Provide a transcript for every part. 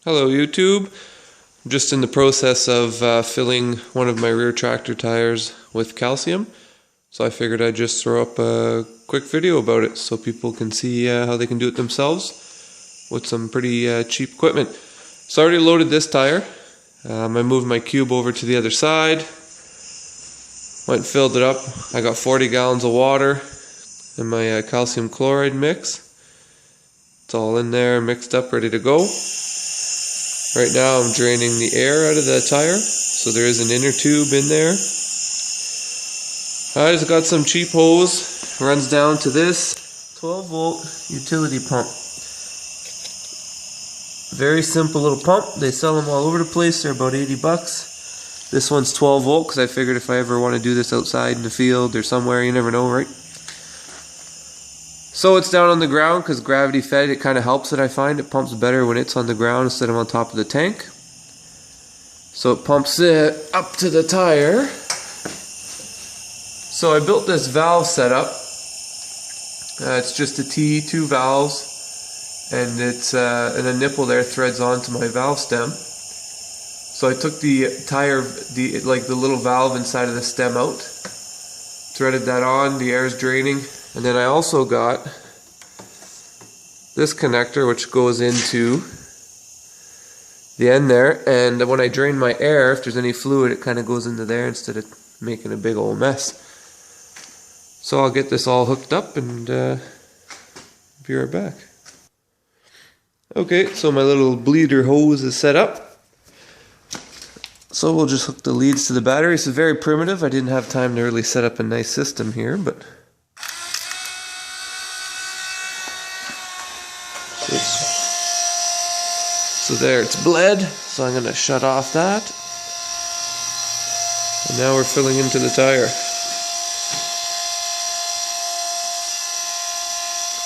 Hello YouTube. I'm just in the process of filling one of my rear tractor tires with calcium. So I figured I'd just throw up a quick video about it so people can see how they can do it themselves with some pretty cheap equipment. So I already loaded this tire. I moved my cube over to the other side. Went and filled it up. I got 40 gallons of water in my calcium chloride mix. It's all in there, mixed up, ready to go. Right now I'm draining the air out of the tire, so there is an inner tube in there. I just got some cheap hose, runs down to this 12 volt utility pump. Very simple little pump, they sell them all over the place, they're about 80 bucks. This one's 12 volt because I figured if I ever want to do this outside in the field or somewhere, you never know, right? So it's down on the ground because gravity fed, it kind of helps it, I find. It pumps better when it's on the ground instead of on top of the tank. So it pumps it up to the tire. So I built this valve setup. It's just a T, 2 valves, and it's and a nipple there threads onto my valve stem. So I took the tire, the little valve inside of the stem out, threaded that on, the air is draining. And then I also got this connector which goes into the end there, and when I drain my air, if there's any fluid, it kind of goes into there instead of making a big old mess. So I'll get this all hooked up and be right back. Okay, so my little bleeder hose is set up. So we'll just hook the leads to the battery. It's very primitive. I didn't have time to really set up a nice system here, but so there, it's bled, so I'm going to shut off that. And now we're filling into the tire.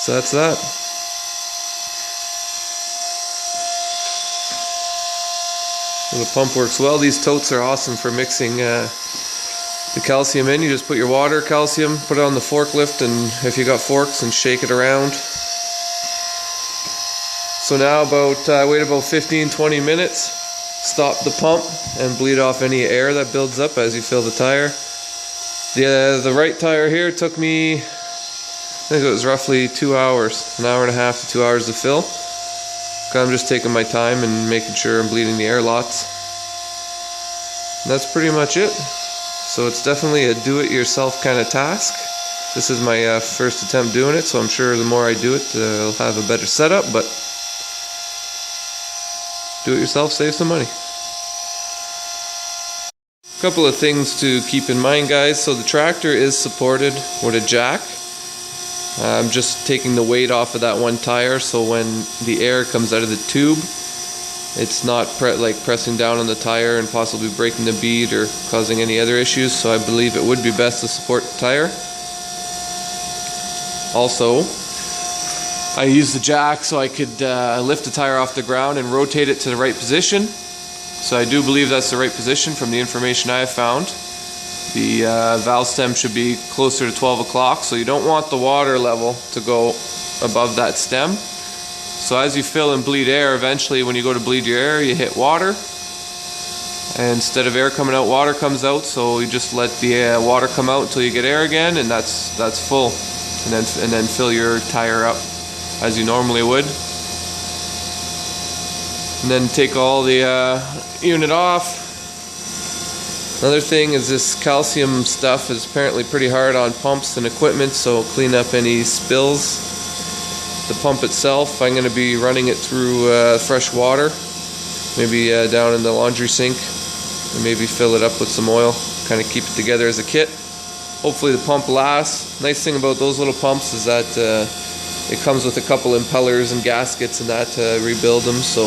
So that's that. So the pump works well. These totes are awesome for mixing the calcium in. You just put your water, calcium, put it on the forklift, and if you got forks, and shake it around. So now wait about 15-20 minutes, stop the pump and bleed off any air that builds up as you fill the tire. The right tire here took me, I think it was roughly 2 hours, an hour and a half to 2 hours to fill. I'm just taking my time and making sure I'm bleeding the air lots. And that's pretty much it. So it's definitely a do-it-yourself kind of task. This is my first attempt doing it, so I'm sure the more I do it, I'll have a better setup, but do it yourself, save some money. A couple of things to keep in mind, guys. So the tractor is supported with a jack. I'm just taking the weight off of that one tire, so when the air comes out of the tube, it's not pressing down on the tire and possibly breaking the bead or causing any other issues. So I believe it would be best to support the tire. Also, I used the jack so I could lift the tire off the ground and rotate it to the right position. So I do believe that's the right position from the information I have found. The valve stem should be closer to 12 o'clock, so you don't want the water level to go above that stem. So as you fill and bleed air, eventually when you go to bleed your air, you hit water. And instead of air coming out, water comes out, so you just let the water come out until you get air again, and that's full. And then fill your tire up as you normally would. And then take all the unit off. Another thing is this calcium stuff is apparently pretty hard on pumps and equipment, so clean up any spills. The pump itself, I'm going to be running it through fresh water, maybe down in the laundry sink, and maybe fill it up with some oil, kind of keep it together as a kit. Hopefully the pump lasts. Nice thing about those little pumps is that it comes with a couple impellers and gaskets and that to rebuild them. So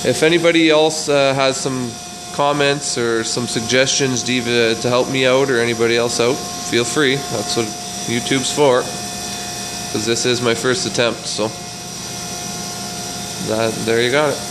if anybody else has some comments or some suggestions to help me out or anybody else out, feel free. That's what YouTube's for, because this is my first attempt. So there you got it.